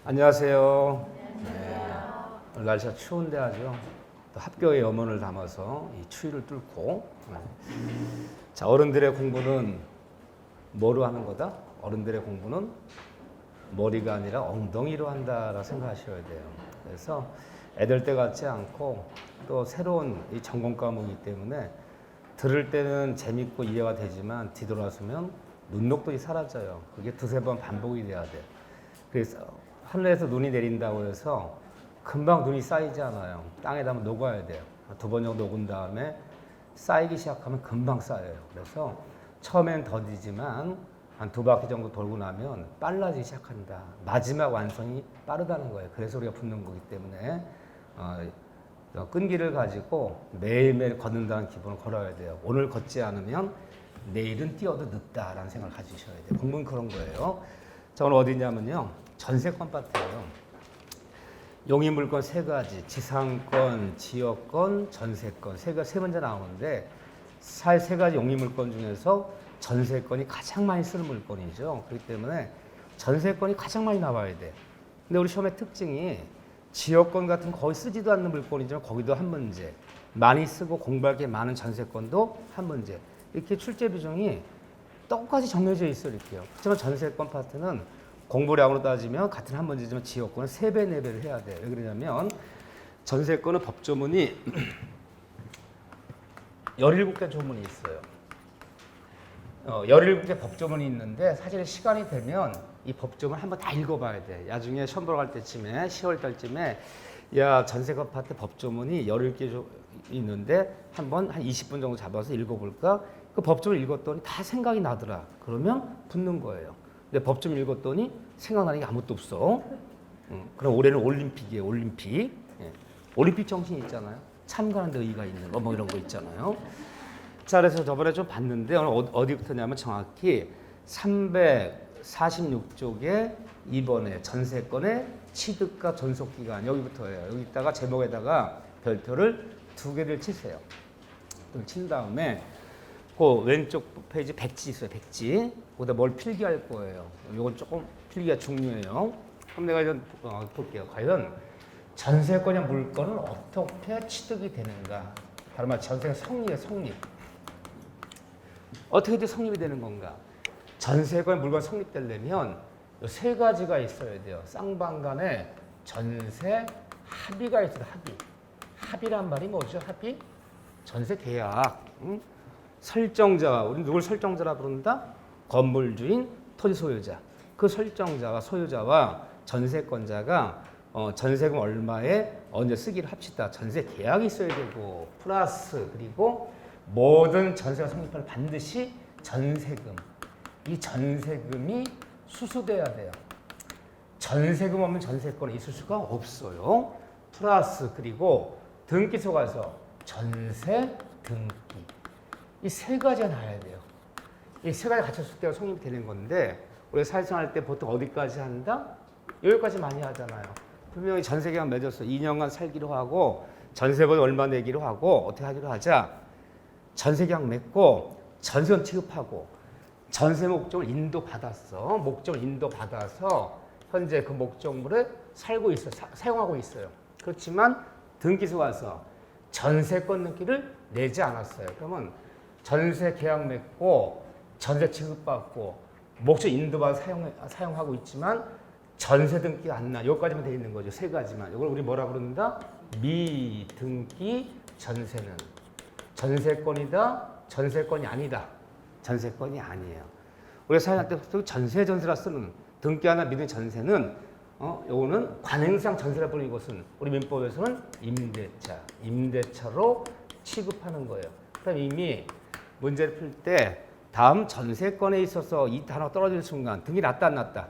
안녕하세요. 오늘 날씨가 추운데 아주 또 합교의 염원을 담아서 이 추위를 뚫고 자, 어른들의 공부는 뭐로 하는 거다? 어른들의 공부는 머리가 아니라 엉덩이로 한다라고 생각하셔야 돼요. 그래서 애들 때 같지 않고 또 새로운 이 전공 과목이기 때문에 들을 때는 재밌고 이해가 되지만 뒤돌아서면 눈녹듯이 사라져요. 그게 두세 번 반복이 돼야 돼요. 그래서 하늘에서 눈이 내린다고 해서 금방 눈이 쌓이지 않아요. 땅에다 한번 녹아야 돼요. 두 번 정도 녹은 다음에 쌓이기 시작하면 금방 쌓여요. 그래서 처음엔 더디지만 한 두 바퀴 정도 돌고 나면 빨라지기 시작한다. 마지막 완성이 빠르다는 거예요. 그래서 우리가 붙는 거기 때문에 끈기를 가지고 매일매일 걷는다는 기본을 걸어야 돼요. 오늘 걷지 않으면 내일은 뛰어도 늦다라는 생각을 가지셔야 돼요. 공부는 그런 거예요. 자, 오늘 어디냐면요. 전세권 파트예요. 용의물권 세 가지, 지상권, 지역권, 전세권 세 문제 나오는데 세 가지 용의물권 중에서 전세권이 가장 많이 쓰는 물건이죠. 그렇기 때문에 전세권이 가장 많이 나와야 돼. 근데 우리 시험의 특징이 지역권 같은 거의 쓰지도 않는 물건이지만 거기도 한 문제, 많이 쓰고 공부할 게 많은 전세권도 한 문제. 이렇게 출제 비중이 똑같이 정해져 있어 이렇게요. 하지만 전세권 파트는 공부량으로 따지면 같은 한 문제지만 지역권은 3배, 4배를 해야 돼요. 왜 그러냐면 전세권은 법조문이 17개 조문이 있어요. 17개 법조문이 있는데 사실 시간이 되면 이 법조문 한번 다 읽어봐야 돼. 나중에 시험 보러 갈 때쯤에 10월 달쯤에 야 전세권 파트 법조문이 17개 있는데 한번 한 20분 정도 잡아서 읽어볼까? 그 법조문 읽었더니 다 생각이 나더라. 그러면 붙는 거예요. 근데 법조문 읽었더니 생각나는 게 아무것도 없어. 그럼 올해는 올림픽이에요. 올림픽. 예. 올림픽 정신이 있잖아요. 참가하는 데 의의가 있는 거 뭐 이런 거 있잖아요. 자, 그래서 저번에 좀 봤는데 오늘 어디부터냐면 정확히 346쪽에 이번에 전세권의 취득과 존속기간 여기부터예요. 여기다가 제목에다가 별표를 2개를 치세요. 친 다음에 그 왼쪽 페이지 백지 있어요. 백지. 거기다 뭘 필기할 거예요. 이건 조금 필기가 중요해요. 그럼 내가 이제 볼게요. 과연 전세권의 물건은 어떻게 취득이 되는가? 다른 말 전세가 성립이에요. 성립. 어떻게 성립이 되는 건가? 전세권의 물건 성립되려면 세 가지가 있어야 돼요. 쌍방간에 전세 합의가 있어요. 합의. 합의란 말이 뭐죠? 합의? 전세 계약. 설정자, 우리 누굴 설정자라 부른다? 건물주인, 토지 소유자. 그 설정자와 소유자와 전세권자가 전세금 얼마에 언제 쓰기를 합시다. 전세 계약이 있어야 되고 플러스 그리고 모든 전세가 성립할 반드시 전세금. 이 전세금이 수수돼야 돼요. 전세금 없는 전세권이 있을 수가 없어요. 플러스 그리고 등기소 가서 전세 등기. 이 세 가지가 나와야 돼요. 이 세 가지 갖췄을 때가 성립이 되는 건데 우리가 사회생활 때 보통 어디까지 한다? 여기까지 많이 하잖아요. 분명히 전세계약 맺었어. 2년간 살기로 하고 전세금 얼마 내기로 하고 어떻게 하기로 하자. 전세계약 맺고 전세금 취급하고 전세 목적을 인도받았어. 목적을 인도받아서 현재 그 목적물에 살고 있어. 사용하고 있어요. 그렇지만 등기소 가서 전세권 등기를 내지 않았어요. 그러면 전세 계약 맺고 전세 취급받고 목적 인도받아 사용하고 있지만 전세 등기가 안 나. 여기까지만 돼 있는 거죠. 세 가지만. 이걸 우리 뭐라 부른다? 미등기 전세는 전세권이다. 전세권이 아니다. 전세권이 아니에요. 우리가 사용할 때 전세라 쓰는 등기 하나 미등 전세는 요거는 관행상 전세라 부르는 것은 우리 민법에서는 임대차로 취급하는 거예요. 그럼 이미 문제를 풀 때 다음 전세권에 있어서 이 단어가 떨어지는 순간 등기 났다 안 났다?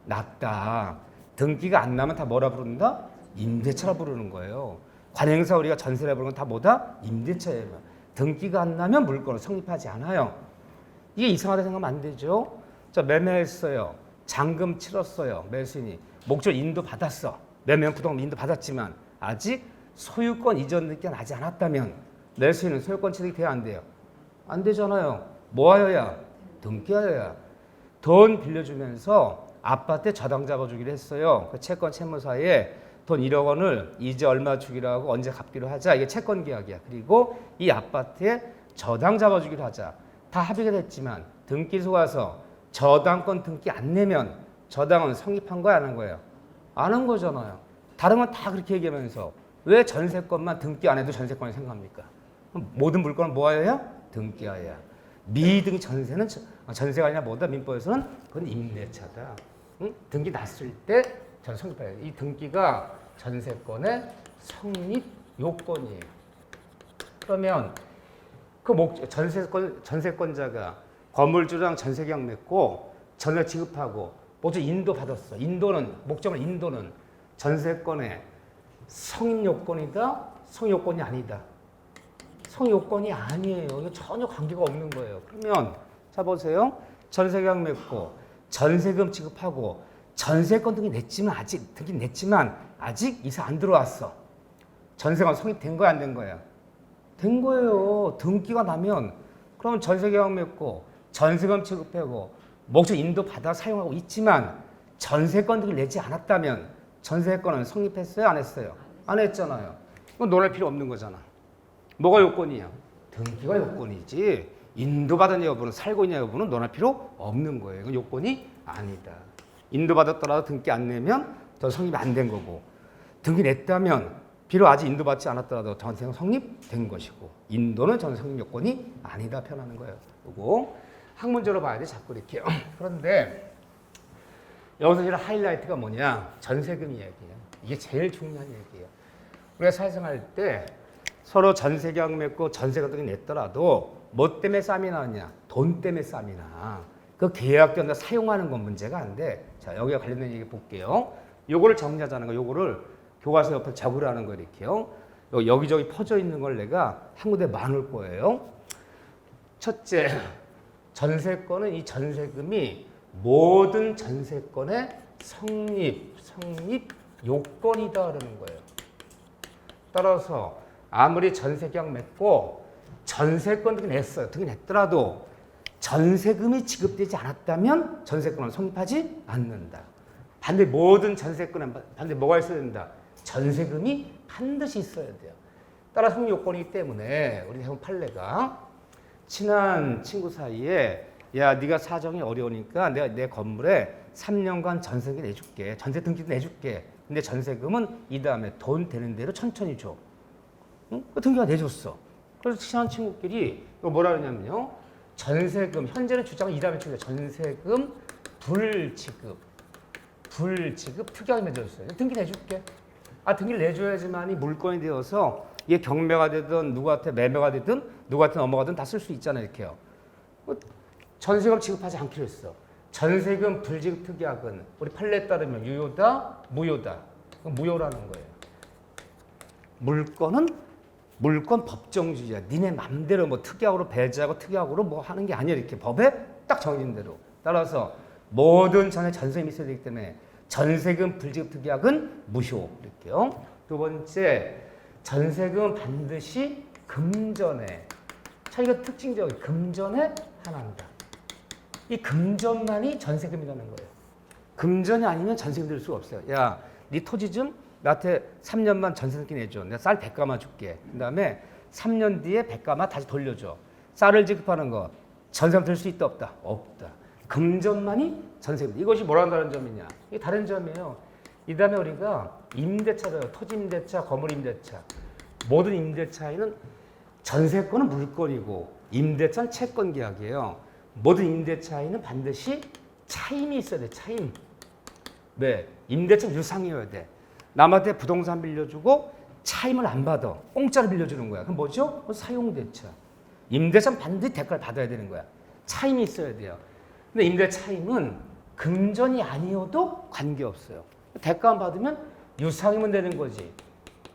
났다. 등기가 안 나면 다 뭐라 부른다? 임대차라 부르는 거예요. 관행상 우리가 전세라 부르는 건 다 뭐다? 임대차예요. 등기가 안 나면 물건은 성립하지 않아요. 이게 이상하다 생각하면 안 되죠. 자, 매매했어요. 잔금 치렀어요. 매수인이. 목적 인도 받았어. 매매는 부동산 인도 받았지만 아직 소유권 이전 등기가 나지 않았다면 매수인은 소유권 취득이 돼야 안 돼요? 안 되잖아요. 뭐 하여야? 등기하여야. 돈 빌려주면서 아파트에 저당 잡아주기로 했어요. 그 채권 채무사에 돈 1억 원을 이제 얼마 주기로 하고 언제 갚기로 하자. 이게 채권 계약이야. 그리고 이 아파트에 저당 잡아주기로 하자. 다 합의가 됐지만 등기소 가서 저당권 등기 안 내면 저당은 성립한 거야 안 한 거예요? 안 한 거잖아요. 다른 건 다 그렇게 얘기하면서 왜 전세권만 등기 안 해도 전세권이 생각합니까? 모든 물건은 뭐예요? 등기하야. 미등 전세는 전세가 아니라 뭐다? 민법에서는 그건 임대차다. 응? 등기 났을 때 전 성립해야 돼. 이 등기가 전세권의 성립 요건이에요. 그러면 그 전세권자가 건물주랑 전세계약 맺고 전세 지급하고 모두 인도 받았어. 인도는 목적은 인도는 전세권의 성립 요건이다. 성립 요건이 아니다. 성립 요건이 아니에요. 이거 전혀 관계가 없는 거예요. 그러면 자 보세요. 전세계약 맺고 전세금 지급하고 전세권 등기 냈지만 아직 이사 안 들어왔어. 전세가 성립된 거야 안 된 거야? 된 거예요. 등기가 나면 그럼 전세계약 맺고 전세금 지급하고 목적 인도 받아 사용하고 있지만 전세권 등기 내지 않았다면 전세권은 성립했어요? 안 했어요? 안 했잖아요. 그건 논할 필요 없는 거잖아. 뭐가 요건이야? 등기가 요건이지 인도받은 여부는 살고 있냐 여부는 논할 필요 없는 거예요. 이건 요건이 아니다. 인도받았더라도 등기 안 내면 더 성립이 안 된 거고 등기 냈다면 비록 아직 인도받지 않았더라도 전세는 성립된 것이고 인도는 전세 성립 요건이 아니다 표현하는 거예요. 그리고 학문적으로 봐야 돼 자꾸 이렇게. 그런데 여기서 이런 하이라이트가 뭐냐? 전세금 이야기예요. 이게 제일 중요한 얘기예요. 우리가 사회생활 때 서로 전세계약 맺고 전세금 등기 냈더라도 뭐 때문에 쌈이 나느냐? 돈 때문에 쌈이 나. 그 계약된 사용하는 건 문제가 안 돼. 자, 여기와 관련된 얘기 볼게요. 요거를 정리하자는 거, 요거를 교과서 옆에 적으라는 거 이렇게요. 여기저기 퍼져 있는 걸 내가 한 군데 나눌 거예요. 첫째, 전세권은 이 전세금이 모든 전세권의 성립 요건이다 그러는 거예요. 따라서 아무리 전세계약 맺고 전세권 등기 냈어요. 등기 냈더라도 전세금이 지급되지 않았다면 전세권은 성립하지 않는다. 반대 모든 전세권은 반대 뭐가 있어야 된다? 전세금이 반드시 있어야 돼요. 따라 성립 요건이기 때문에 우리 형 판례가 친한 친구 사이에 야 네가 사정이 어려우니까 내가 내 건물에 3년간 전세금 내줄게. 전세 등기도 내줄게. 근데 전세금은 이 다음에 돈 되는 대로 천천히 줘. 응? 그 등기가 내줬어. 그래서 친한 친구끼리 이거 뭐라 그러냐면요. 전세금 현재는 주장은 이 다음에 주장 전세금 불지급 특약이 맺어줬어요. 등기 내줄게. 등기를 내줘야지만이 물건이 되어서 이게 경매가 되든 누구한테 매매가 되든 누구한테 넘어가든 다 쓸 수 있잖아요. 이렇게요. 전세금 지급하지 않기로 했어. 전세금 불지급 특약은 우리 판례에 따르면 유효다, 무효다. 무효라는 거예요. 물건 법정주의야. 니네 맘대로 뭐 특약으로 배제하고 특약으로 뭐 하는 게 아니야. 이렇게 법에 딱 정해진 대로. 따라서 모든 전세금이 있어야 되기 때문에 전세금 불지급 특약은 무효. 이렇게요. 두 번째, 전세금은 반드시 금전에. 자, 이거 특징적이에요. 금전에 한한다. 이 금전만이 전세금이라는 거예요. 금전이 아니면 전세금 될 수가 없어요. 야, 네 토지 좀 나한테 3년만 전세금 내줘. 내가 쌀 100가마 줄게. 그 다음에 3년 뒤에 100가마 다시 돌려줘. 쌀을 지급하는 거 전세금 될 수 있다 없다? 없다. 금전만이 전세금. 이것이 뭐라는 점이냐? 이게 다른 점이에요. 이 다음에 우리가 임대차래요. 토지 임대차, 건물 임대차. 모든 임대차에는 전세권은 물건이고 임대차는 채권 계약이에요. 모든 임대차에는 반드시 차임이 있어야 돼. 차임. 왜? 임대차 유상이어야 돼. 남한테 부동산 빌려주고 차임을 안 받아. 공짜로 빌려주는 거야. 그럼 뭐죠? 사용대차. 임대차는 반드시 대가를 받아야 되는 거야. 차임이 있어야 돼요. 근데 임대 차임은 금전이 아니어도 관계없어요. 대가만 받으면 유상이면 되는 거지.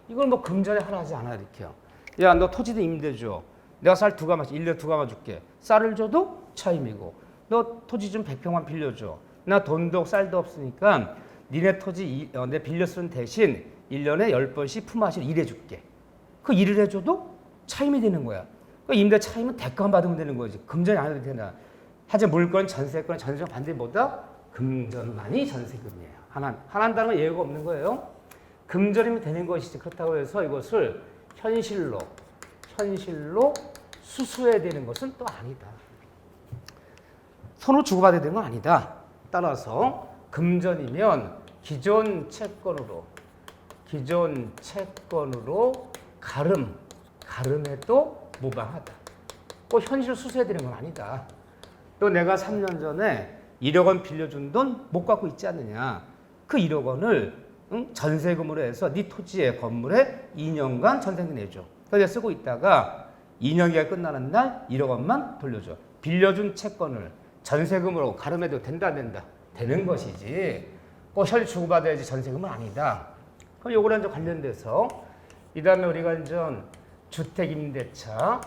이걸 뭐 금전에 하나 하지 않아 이렇게요. 야, 너 토지도 임대 줘. 내가 쌀 2가마, 1년 2가마 줄게. 쌀을 줘도 차임이고. 너 토지 좀 100평만 빌려줘. 나 돈도 쌀도 없으니까 니네 토지 내 빌려 쓰는 대신 1년에 10번씩 품앗이를 일해줄게. 그 일을 해줘도 차임이 되는 거야. 그 임대 차임은 대가만 받으면 되는 거지. 금전이 안 해도 되나. 하지만 물건, 전세권, 전세권 반대 뭐다? 금전만이 전세금이에요. 하나한다는 건 예외가 없는 거예요. 금전이면 되는 것이지 그렇다고 해서 이것을 현실로 수수해야 되는 것은 또 아니다. 손으로 주고받아야 되는 건 아니다. 따라서 금전이면 기존 채권으로 가름해도 무방하다. 꼭 현실 수수해야 되는 건 아니다. 또 내가 3년 전에 1억 원 빌려준 돈 못 갖고 있지 않느냐. 그 1억 원을 전세금으로 해서 네 토지에 건물에 2년간 전세금 내줘. 그래서 쓰고 있다가 2년기가 끝나는 날 1억 원만 돌려줘. 빌려준 채권을 전세금으로 가름해도 된다 안 된다? 되는 것이지. 꼭 현실 주고받아야지 전세금은 아니다. 그럼 요거랑 좀 관련돼서 이 다음에 우리가 이제 주택임대차,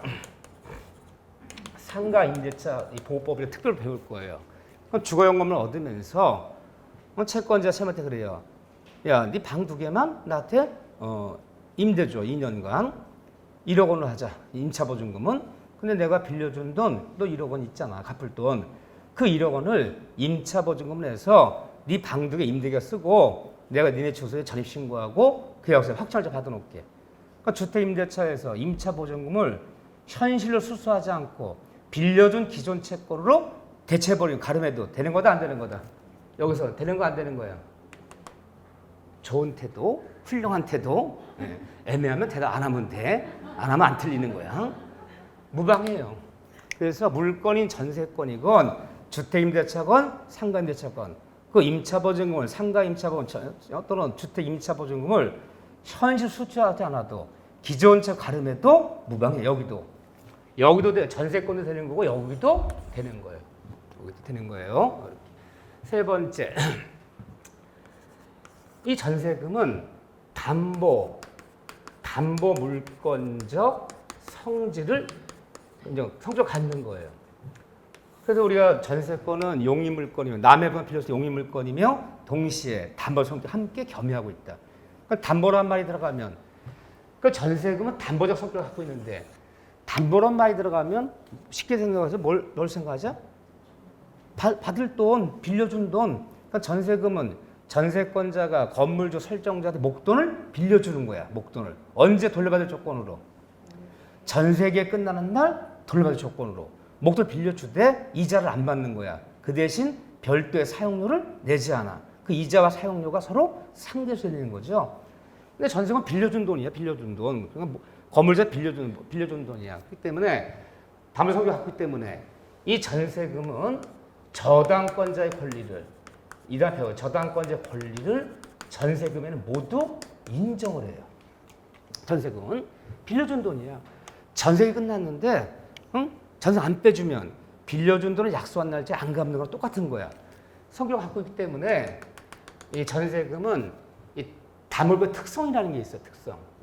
상가임대차 이 보호법을 특별히 배울 거예요. 주거용감을 얻으면서 채권자 세한테 그래요. 야, 네 방 2개만 나한테 임대 줘. 2년간 1억 원으로 하자. 임차보증금은. 근데 내가 빌려준 돈, 너 1억 원 있잖아. 갚을 돈. 그 1억 원을 임차보증금을 해서 네 방 2개 임대가 쓰고 내가 니네 주소에 전입신고하고 그 약속에 확정일자 받아놓을게. 그러니까 주택임대차에서 임차보증금을 현실로 수수하지 않고 빌려준 기존 채권으로 대체해버리고 가름해도 되는 거다 안 되는 거다? 여기서 되는 거 안 되는 거야? 좋은 태도, 훌륭한 태도, 애매하면 대답 안 하면 돼. 안 하면 안 틀리는 거야. 무방해요. 그래서 물건인 전세권이건 주택임대차건 상가임대차건 그 임차보증금을 상가임차보증금 또는 주택임차보증금을 현실 수취하지 않아도 기존 채 가름해도 무방해. 여기도 전세권도 되는 거고 여기도 되는 거예요. 여기도 되는 거예요. 세 번째, 이 전세금은 담보 물권적 성질을 갖는 거예요. 그래서 우리가 전세권은 용의물권이며 남의 방 빌려서 용의물권이며 동시에 담보 성질 함께 겸유하고 있다. 그러니까 담보란 말이 들어가면 그 전세금은 담보적 성격을 갖고 있는데 담보란 말이 들어가면 쉽게 생각해서 뭘 생각하자? 받을 돈, 빌려준 돈. 그러니까 전세금은 전세권자가 건물주 설정자한테 목돈을 빌려주는 거야. 목돈을. 언제 돌려받을 조건으로? 전세기에 끝나는 날 돌려받을 조건으로. 목돈을 빌려주되 이자를 안 받는 거야. 그 대신 별도의 사용료를 내지 않아. 그 이자와 사용료가 서로 상대해서 내는 거죠. 근데 전세금은 빌려준 돈이야. 빌려준 돈. 그러니까 건물자 빌려준 돈이야. 그렇기 때문에 담보 성격을 갖고 있기 때문에 이 전세금은 저당권자의 권리를 저당권자의 권리를 전세금에는 모두 인정을 해요. 전세금은 빌려준 돈이야. 전세기 끝났는데 전세 안 빼주면 빌려준 돈을 약속한 날짜에 안 갚는 거랑 똑같은 거야. 성격을 갖고 있기 때문에 이 전세금은 이 담보의 특성이라는 게 있어요.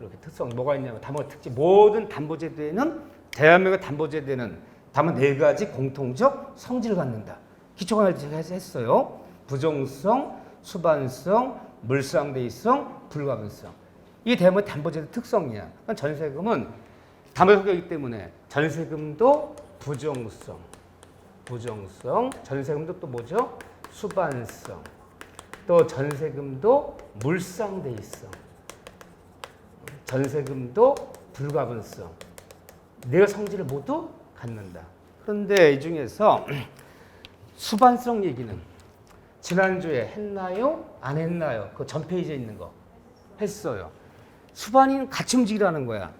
이렇게 특성 뭐가 있냐면 담보의 특징. 모든 담보제도에는 대한민국 담보제도에는 다만 4가지 공통적 성질을 갖는다. 기초관을 제가 했어요. 부정성, 수반성, 물상대의성, 불가분성. 이게 대한민국 담보제도 특성이야. 그러니까 전세금은 담보 성격이기 때문에 전세금도 부정성, 전세금도 또 뭐죠? 수반성, 또 전세금도 물상대의성, 전세금도 불가분성. 4 성질을 모두 갖는다. 그런데 이 중에서 수반성 얘기는 지난주에 했나요? 안 했나요? 그 전 페이지에 있는 거 했어요. 수반이는 같이 움직이라는 거야.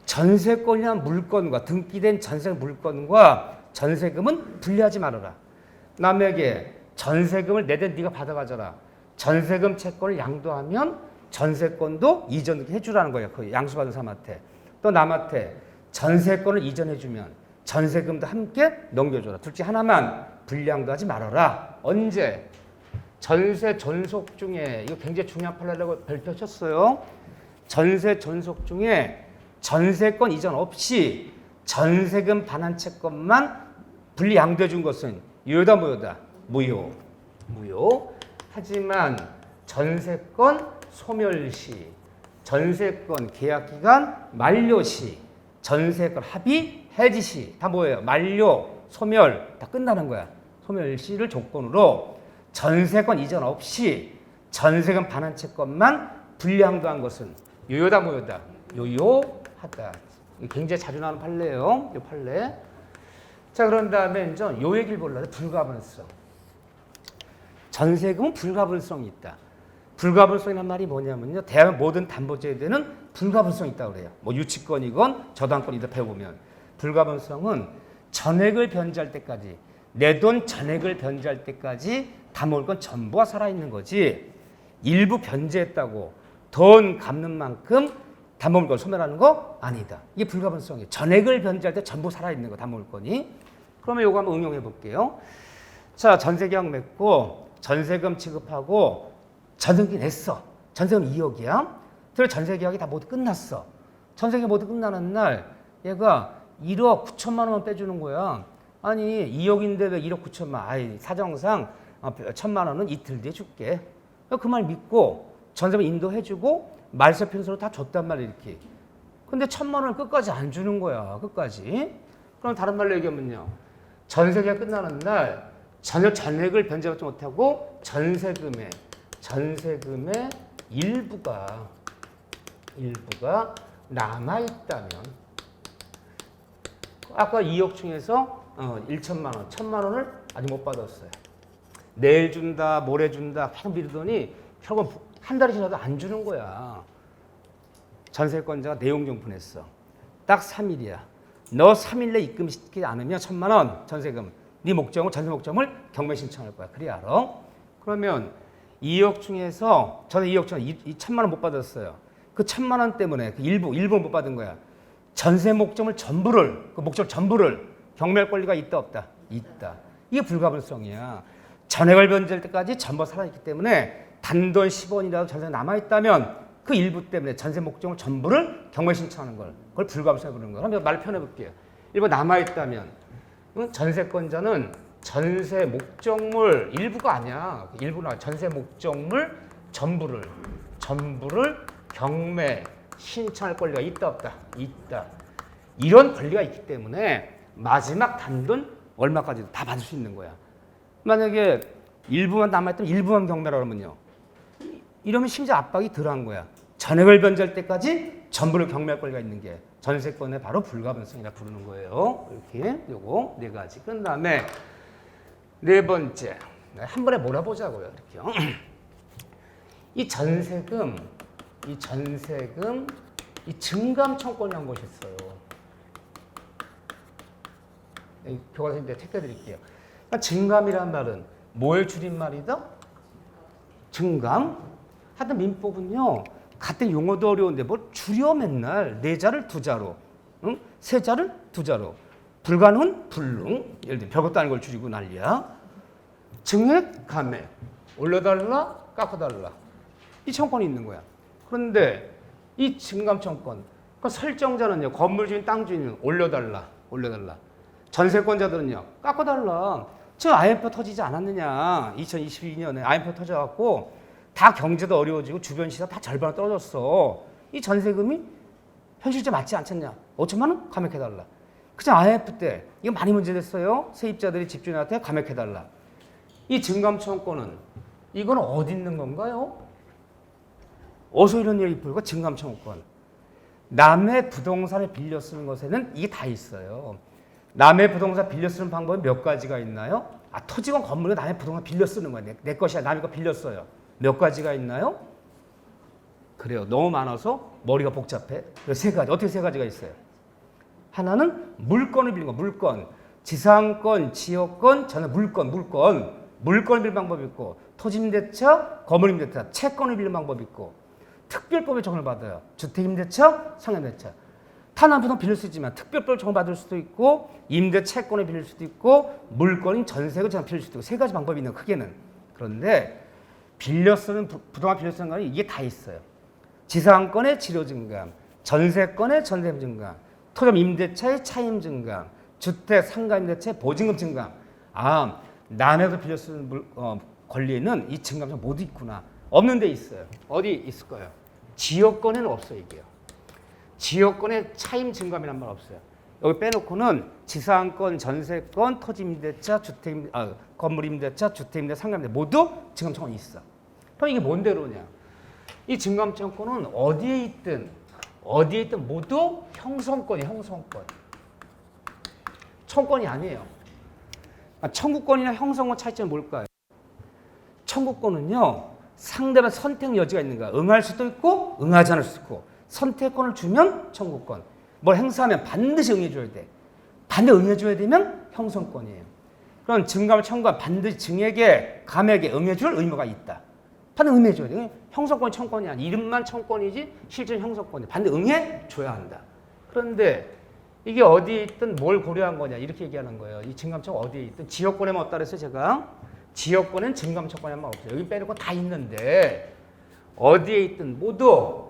전세권이나 물건과 등기된 전세 물건과 전세금은 분리하지 말아라. 남에게 전세금을 내대 네가 받아가져라. 전세금 채권을 양도하면 전세권도 이전해 주라는 거예요. 그 양수받은 사람한테. 또 남한테 전세권을 이전해주면 전세금도 함께 넘겨줘라. 둘 중 하나만 분량도 하지 말아라. 언제? 전세 존속 중에 이거 굉장히 중요한 판례라고 발표하셨어요. 전세 존속 중에 전세권 이전 없이 전세금 반환 채권만 분리 양도해 준 것은 유효다 무효다? 무효. 하지만 전세권 소멸시, 전세권 계약기간 만료시, 전세권 합의 해지시 다 뭐예요? 만료, 소멸 다 끝나는 거야. 소멸시를 조건으로 전세권 이전 없이 전세금 반환 채권만 분량도한 것은 요요다 무효다. 요요하다. 굉장히 자주 나오는 판례예요. 이 판례. 자, 그런 다음에 이제 요 얘기를 보려고 불가분성. 전세금은 불가분성이 있다. 불가분성이란 말이 뭐냐면요. 대한민국 모든 담보제도에는 불가분성이 있다고 그래요. 뭐 유치권이건 저당권이다 배워보면. 불가분성은 전액을 변제할 때까지, 내 돈 전액을 변제할 때까지 담보권 전부가 살아있는 거지, 일부 변제했다고 돈 갚는 만큼 담보물권 소멸하는 거 아니다. 이게 불가분성이에요. 전액을 변제할 때 전부 살아있는 거, 담보물권이. 그러면 요거 한번 응용해 볼게요. 자, 전세계약 맺고 전세금 지급하고 전세금 냈어. 전세금 2억이야. 그래서 전세계약이 다 모두 끝났어. 전세계약 모두 끝나는 날 얘가 1억 9천만 원만 빼주는 거야. 아니 2억인데 왜 1억 9천만? 아이 사정상 1,000만 원은 이틀 뒤에 줄게. 그 말 믿고 전세금 인도해주고 말세 편서로 다 줬단 말이야 이렇게. 근데 1,000만 원을 끝까지 안 주는 거야. 끝까지. 그럼 다른 말로 얘기하면요. 전세계약 끝나는 날 전액을 변제받지 못하고 전세금의 일부가 남아있다면, 아까 2억 중에서 1천만 원, 1,000만 원을 아직 못 받았어요. 내일 준다, 모레 준다 계속 미루더니 결국 한 달이 지나도 안 주는 거야. 전세권자가 내용정 보냈어. 딱 3일이야. 너 3일 내에 입금시키지 않으면 1,000만 원 전세금, 네 목적을, 전세 목적을 경매 신청할 거야. 그래 알아? 그러면 2억 중에서 저는 2억 중에 2천만 원 못 받았어요. 그 1,000만 원 때문에 그 일부 못 받은 거야. 전세 목적을 전부를, 그 목적 전부를 경매할 권리가 있다 없다? 있다. 이게 불가분성이야. 전액을 변제할 때까지 전부 살아있기 때문에 단돈 10원이라도 전세 남아있다면 그 일부 때문에 전세 목적을 전부를 경매 신청하는 걸, 그걸 불가분성에 부르는 거야. 한번 말 표현해 볼게요. 일부 남아있다면 전세권자는 전세 목적물 일부가 아니야. 일부나 전세 목적물 전부를 경매 신청할 권리가 있다 없다? 있다. 이런 권리가 있기 때문에 마지막 단돈 얼마까지도 다 받을 수 있는 거야. 만약에 일부만 남아있다면 일부만 경매라고 하면요. 이러면 심지어 압박이 덜한 거야. 전액을 변제할 때까지 전부를 경매할 권리가 있는 게 전세권의 바로 불가분성이라 부르는 거예요. 이렇게 요거 네 가지. 그 다음에 네 번째, 한 번에 몰아보자고요. 이렇게요. 이 전세금, 이 증감청권이라는 것이 있어요. 교과서인데 택해 드릴게요. 그러니까 증감이란 말은 뭘 줄임말이다? 증감? 하여튼 민법은요, 같은 용어도 어려운데 뭘 줄여 맨날. 네 자를 두 자로, 응? 세 자를 두 자로. 불가능은 불능. 예를 들면 별것도 아닌 걸 줄이고 난리야. 증액, 감액. 올려달라, 깎아달라. 이 청권이 있는 거야. 그런데 이 증감청권, 그러니까 설정자는요, 건물 주인, 땅 주인은 올려달라. 전세권자들은요, 깎아달라. 저 IMF 터지지 않았느냐. 2022년에 IMF 터져갖고 다 경제도 어려워지고 주변 시세 다 절반 떨어졌어. 이 전세금이 현실에 맞지 않겠냐. 5천만 원 감액해달라. 그냥 IMF 때 이거 많이 문제됐어요. 세입자들이 집주인한테 감액해달라. 이 증감청권은 이건 어디 있는 건가요? 어서 이런 얘기 불과 증감청권. 남의 부동산을 빌려 쓰는 것에는 이게 다 있어요. 남의 부동산 빌려 쓰는 방법이 몇 가지가 있나요? 토지건 건물을 남의 부동산 빌려 쓰는 거야. 내 것이야. 남의 거 빌려 써요. 몇 가지가 있나요? 그래요. 너무 많아서 머리가 복잡해. 세 가지. 어떻게 세 가지가 있어요? 하나는 물건을 빌린 거. 물건. 지상권, 지역권, 저는 물건을 빌린 방법이 있고, 토지임대차, 건물임대차, 채권을 빌린 방법이 있고, 특별법에 적용을 받아요. 주택임대차, 상임대차. 타는 부동 빌릴 수 있지만 특별법을 적용받을 수도 있고, 임대 채권을 빌릴 수도 있고, 물건인 전세를 빌릴 수도 있고, 세 가지 방법이 있는 크게는. 그런데 빌려 쓰는 부동산 빌려 쓰는 거는 이게 다 있어요. 지상권의 지료 증감, 전세권의 전세금 증감, 토점 임대차의 차임 증감, 주택 상가임대차의 보증금 증감. 남에서 빌려 쓰는 권리에는 이 증감이 모두 있구나. 없는 데 있어요. 어디 있을까요? 지역권에는 없어요, 이게요. 지역권에 차임 증감이란 말 없어요. 여기 빼놓고는 지상권, 전세권, 토지임대차, 건물임대차, 주택임대, 상가임대 모두 증감청권이 있어. 그럼 이게 뭔대로냐? 이 증감청권은 어디에 있든 모두 형성권이 형성권. 청구권이 아니에요. 청구권이나 형성권 차이점은 뭘까요? 청구권은요, 상대방 선택 여지가 있는 거야. 응할 수도 있고 응하지 않을 수도 있고. 선택권을 주면 청구권. 뭘 행사하면 반드시 응해줘야 돼. 반드시 응해줘야 되면 형성권이에요. 그럼 증감을 청구하면 반드시 증에게, 감에게 응해줄 의무가 있다. 반드시 응해줘야 돼. 형성권이 청구권이 아니야. 이름만 청구권이지 실제는 형성권이야. 반드시 응해줘야 한다. 그런데 이게 어디에 있든 뭘 고려한 거냐 이렇게 얘기하는 거예요. 이 증감청은 어디에 있든 지역권에만 없다 그랬어요. 제가 지역권은 증감청권에만 없어요. 여기 빼놓고 다 있는데 어디에 있든 모두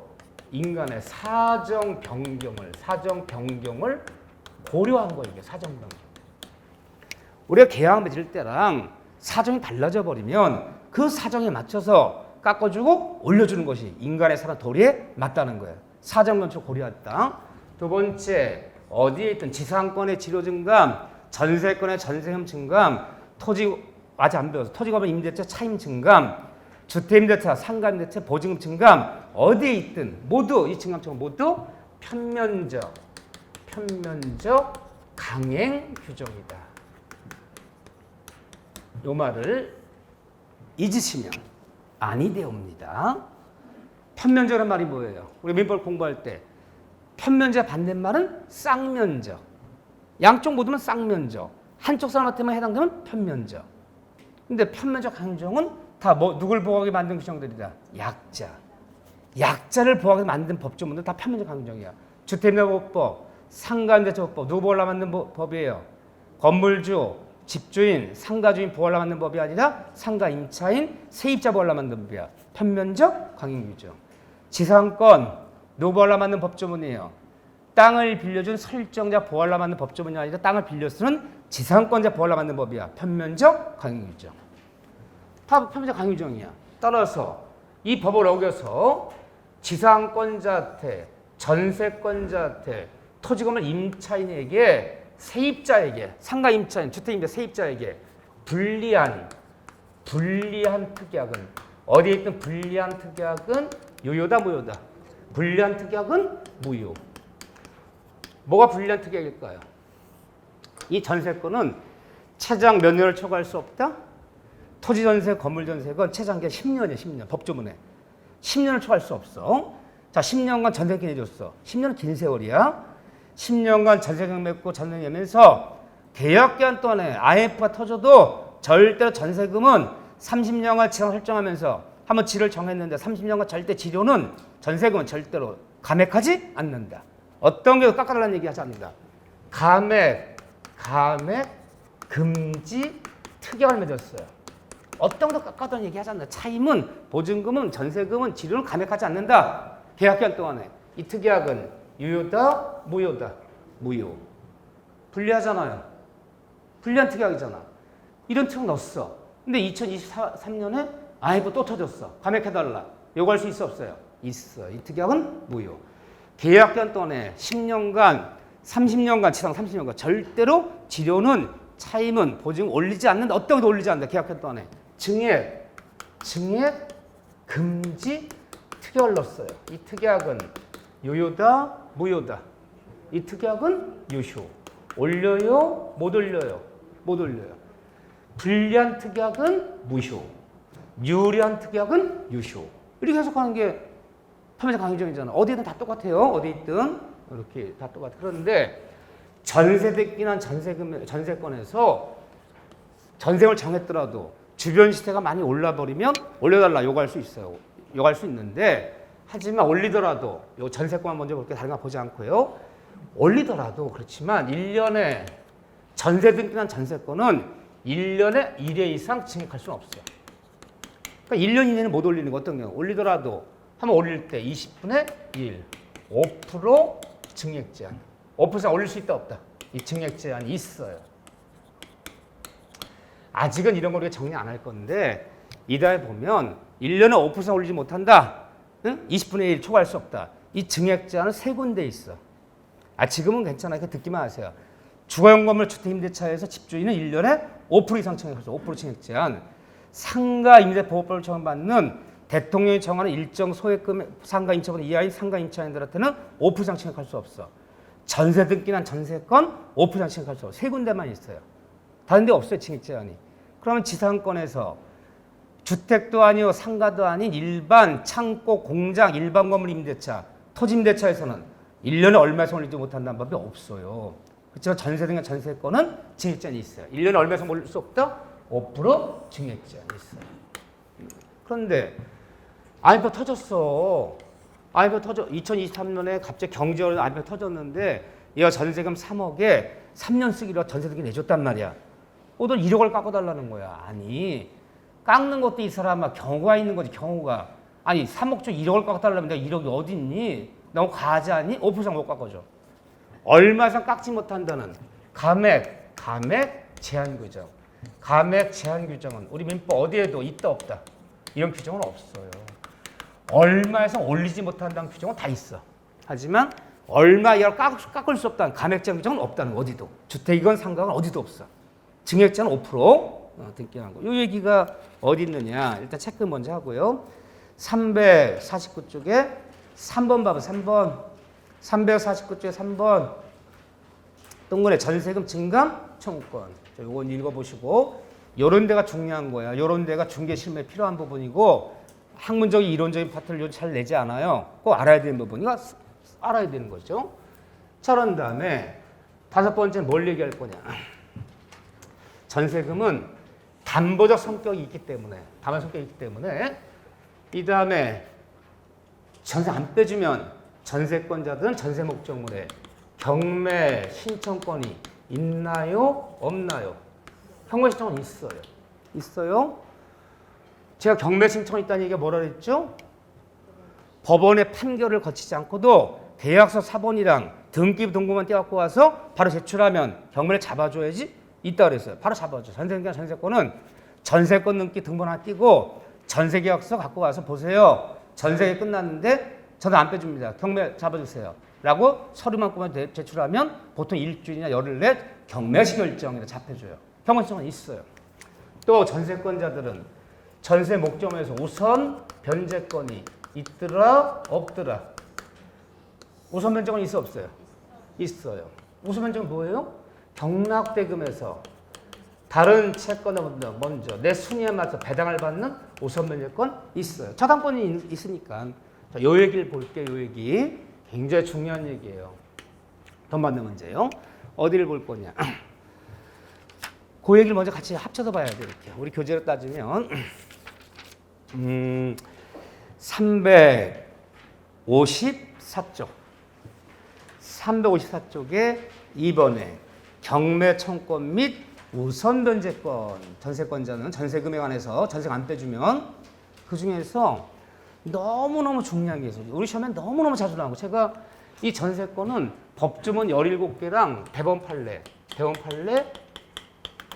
인간의 사정 변경을 고려한 거예요. 이게 사정 변경. 우리가 계약 맺을 때랑 사정이 달라져 버리면 그 사정에 맞춰서 깎아주고 올려주는 것이 인간의 살아가는 도리에 맞다는 거예요. 사정 변경 고려했다. 두 번째, 어디에 있든 지상권의 지료 증감, 전세권의 전세금 증감, 토지 아직 안 배워서 토지건물 임대차 차임 증감, 주택임대차, 상가임대차, 보증금 증감 어디에 있든 모두 이 증감청은 모두 편면적 강행 규정이다. 요 말을 잊으시면 아니 되옵니다. 편면적이라는 말이 뭐예요? 우리 민법 공부할 때 편면적 반대말은 쌍면적. 양쪽 모두는 쌍면적. 한쪽 사람한테만 해당되면 편면적. 근데 편면적 강정은 다 누굴 보호하게 만든 규정들이다. 약자를 보호하게 만든 법조문들 다 편면적 강정이야. 주택임대보호법, 상가임대차보호법 누구 보호하려 만든 법이에요? 건물주, 집주인, 상가주인 보호하려 만든 법이 아니라 상가임차인, 세입자 보호하려 만든 법이야. 편면적 강행규정. 지상권 누구 보호하려 만든 법조문이에요? 땅을 빌려준 설정자 보호하려 만든 법조문이 아니라 땅을 빌려 쓰는 지상권자 보호하려 만든 법이야. 편면적 강행규정. 다 편면적 강행규정이야. 따라서 이 법을 어겨서 지상권자한테, 전세권자한테, 토지건물 임차인에게, 세입자에게, 상가 임차인, 주택임대 세입자에게 불리한 특약은 어디에 있든 불리한 특약은 유효다 무효다. 불리한 특약은 무효. 뭐가 불리한 특약일까요? 이 전세권은 최장 몇 년을 초과할 수 없다? 토지전세, 건물전세건 최장 기간 10년이야. 10년. 법조문에. 10년을 초과할 수 없어. 자, 10년간 전세권 해줬어. 10년은 긴 세월이야. 10년간 전세권 맺고 전세 내면서 계약기간 동안에 IMF가 터져도 절대로 전세금은 30년간 지상 설정하면서 한번 질을 정했는데 30년간 절대 지료는 전세금은 절대로 감액하지 않는다. 어떤 게 깎아달라는 얘기 하지 않는다. 감액, 금지, 특약을 맺었어요. 어떤 거 깎아달라는 얘기 하지 않는다. 차임은, 보증금은, 전세금은, 지료는 감액하지 않는다. 계약기간 동안에. 이 특약은 유효다, 무효다. 무효. 불리하잖아요. 불리한 특약이잖아. 이런 특약 넣었어. 근데 2023년에 IMF 또 터졌어. 감액해달라. 요구할 수 있어 없어요? 있어. 이 특약은 무효. 계약기간 동안에 10년간, 30년간, 지상 30년간 절대로 지료는, 차임은, 보증 올리지 않는다. 어떤 것도 올리지 않는다. 계약기간 동안에. 증액, 금지, 특약을 넣었어요. 이 특약은 유효다, 무효다. 이 특약은 유효. 올려요, 못 올려요? 못 올려요. 불리한 특약은 무효. 유리한 특약은 유효. 이렇게 해석하는 게 편면적 강행규정이잖아. 어디든 다 똑같아요. 어디 있든 이렇게 다 똑같아. 그런데 전세대기난 전세권에서 전세금을 정했더라도 주변 시세가 많이 올라버리면 올려달라 요구할 수 있어요. 요구할 수 있는데 하지만 올리더라도 요 전세권만 먼저 볼게요. 다른 거 보지 않고요. 올리더라도 그렇지만 1년에 전세등기난 전세권은 1년에 1회 이상 증액할 수는 없어요. 그러니까 1년 이내는 못 올리는 거 어떤 경우 올리더라도 한번 올릴 때 20분의 1, 5% 증액 제한. 5% 이상 올릴 수 있다 없다. 이 증액 제한이 있어요. 아직은 이런 걸 우리가 정리 안 할 건데 이다에 보면 1년에 5% 이상 올리지 못한다. 응? 20분의 1 초과할 수 없다. 이 증액 제한은 세 군데 있어. 지금은 괜찮아요. 그 듣기만 하세요. 주거용 건물 주택임대차에서 집주인은 1년에 5% 이상 청약할 수 없어요. 5% 청약 제한. 상가 임대보호법을 적용받는 대통령이 정하는 일정 소액금 상가 임차분 이하인 상가 임차인들한테는 5% 이상 청약할 수 없어. 전세 등기난 전세권 5% 이상 청약할 수 없어. 세 군데만 있어요. 다른 데 없어요. 청약 제한이. 그러면 지상권에서 주택도 아니고 상가도 아닌 일반 창고, 공장, 일반 건물 임대차, 토지 임대차에서는 1년에 얼마 이상 올리지 못한다는 법이 없어요. 그렇지만 전세 등의 전세권은 증액 제한이 있어요. 1년에 얼마 이상 올릴 수 없다? 5% 증액 제한이 있어요. 그런데 IMF 터졌어. IMF 터져. 2023년에 갑자기 경제 어려운 IMF 터졌는데 얘가 전세금 3억에 3년 쓰기로 전세 등기 내줬단 말이야. 너 1억을 깎아달라는 거야. 아니 깎는 것도 이 사람아 경우가 있는 거지. 경우가. 아니 3억 중 1억을 깎아달라면 내가 1억이 어디 있니? 너무 과하지 않니? 5% 이상 못 깎아줘. 얼마 이상 깎지 못한다는 감액 제한 규정. 감액 제한 규정은 우리 민법 어디에도 있다 없다. 이런 규정은 없어요. 얼마 이상 올리지 못한다는 규정은 다 있어. 하지만 얼마 이하로 깎을 수 없다는 감액 제한 규정은 없다는 거 어디도. 주택이건 상가건 어디도 없어. 증액 제한 5% 등기한 거. 이 얘기가 어디 있느냐. 일단 체크 먼저 하고요. 349쪽에 3번 봐봐. 3번. 349쪽에 3번. 동그래 전세금 증감 청구권. 요건 읽어보시고 요런 데가 중요한 거야. 요런 데가 중개 실무에 필요한 부분이고 학문적인 이론적인 파트를 잘 내지 않아요. 꼭 알아야 되는 부분이가 알아야 되는 거죠. 자, 그런 다음에 다섯 번째는 뭘 얘기할 거냐. 전세금은 담보적 성격이 있기 때문에 이 다음에 전세 안 빼주면 전세권자들은 전세 목적물에 경매 신청권이 있나요? 없나요? 경매 신청은 있어요. 있어요? 제가 경매 신청이 있다는 얘기가 뭐라 그랬죠? 법원의 판결을 거치지 않고도 계약서 사본이랑 등기 등본만 떼갖고 와서 바로 제출하면 경매를 잡아줘야지 있다 그랬어요. 바로 잡아줘. 전세권은 전세권 등기 등본 하나 띄고 전세계약서 갖고 와서 보세요. 전세가 끝났는데 저는 안 빼줍니다. 경매 잡아주세요. 라고 서류만 꾸며 제출하면 보통 일주일이나 열흘 내 경매시 결정이라 잡혀줘요. 경매 신청은 있어요. 또 전세권자들은 전세 목적물에서 우선 변제권이 있더라 없더라. 우선 변제권이 있어 없어요? 있어요. 우선 변제권은 뭐예요? 경락대금에서 다른 채권을 먼저 내 순위에 맞춰 배당을 받는 우선 변제권 있어요. 저당권이 있으니까. 자, 요 얘기를 볼게요. 요 얘기. 굉장히 중요한 얘기예요. 돈 받는 문제요. 어디를 볼 거냐. 그 얘기를 먼저 같이 합쳐서 봐야 돼요. 이렇게. 우리 교재로 따지면 354쪽. 354쪽에 2번에 경매 청권 및 우선 변제권. 전세권자는 전세금에 관해서 전세가 안 빼주면 그 중에서 너무너무 중요한 게 있어요. 우리 시험에 너무너무 자주 나오고 제가 이 전세권은 법주문 17개랑 대법 판례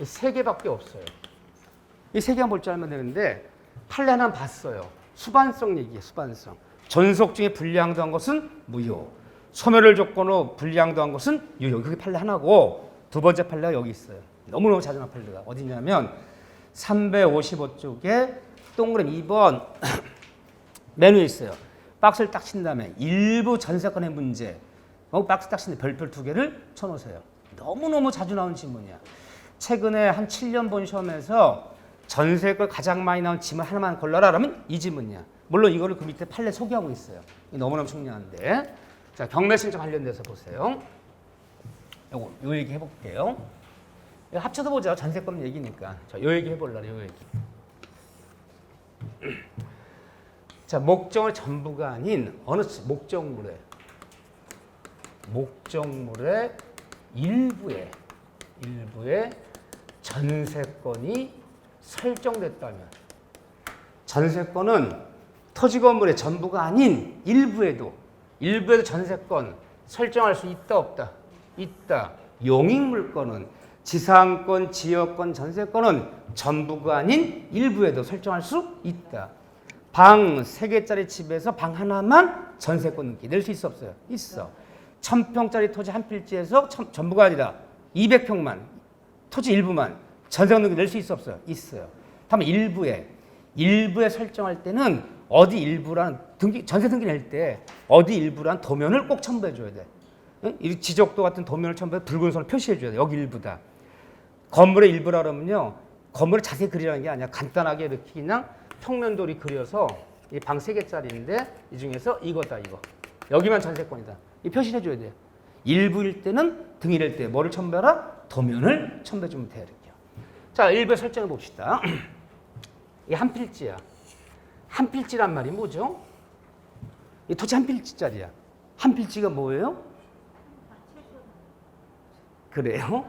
3개밖에 없어요. 이 3개만 볼 줄 알면 되는데 판례 하나는 봤어요. 수반성 얘기예요. 수반성. 전속 중에 불량도한 것은 무효. 소멸을 조건으로 불량도한 것은 유효. 그게 판례 하나고 두 번째 판례가 여기 있어요. 너무너무 자주 나온 판례가 어디냐면 355쪽에 동그라미 2번 맨 위에 있어요. 박스를 딱 친 다음에 일부 전세권의 문제. 박스 딱 친 다음에 별표 2개를 쳐놓으세요. 너무너무 자주 나오는 질문이야. 최근에 한 7년 본 시험에서 전세권 가장 많이 나온 질문 하나만 골라라 라면 이 질문이야. 물론 이거를 그 밑에 판례 소개하고 있어요. 너무너무 중요한데. 자, 경매 신청 관련돼서 보세요. 요 얘기 해볼게요. 합쳐서 보자. 전세권 얘기니까. 자, 요 얘기 해볼래요. 요 얘기. 자, 목적물 전부가 아닌 어느 목적물의 일부에 전세권이 설정됐다면 전세권은 토지 건물의 전부가 아닌 일부에도 전세권 설정할 수 있다 없다? 있다. 용익물권은 지상권, 지역권, 전세권은 전부가 아닌 일부에도 설정할 수 있다. 방 3개짜리 집에서 방 하나만 전세권 등기 낼 수 있어 없어요? 있어. 1000평짜리 토지 한 필지에서 전부가 아니라 200평만, 토지 일부만 전세금 등기 낼 수 있어 없어요? 있어요. 다만 일부에 설정할 때는 어디 일부란 전세 등기 낼 때 어디 일부란 도면을 꼭 첨부해 줘야 돼. 응? 이 지적도 같은 도면을 첨부해 붉은 선을 표시해 줘야 돼. 여기 일부다. 건물의 일부라 그러면요. 건물을 자세히 그리라는 게 아니야. 간단하게 이렇게 그냥 평면도리 그려서 이 방 3개짜리인데 이 중에서 이거다 이거. 여기만 전세권이다. 이 표시를 해줘야 돼요. 일부일 때는 등기낼 때 뭐를 첨부해라? 도면을 첨부해 주면 돼요. 이렇게요. 자, 일부에 설정해 봅시다. 이게 한 필지야. 한 필지란 말이 뭐죠? 이 토지 한 필지짜리야. 한 필지가 뭐예요? 그래요?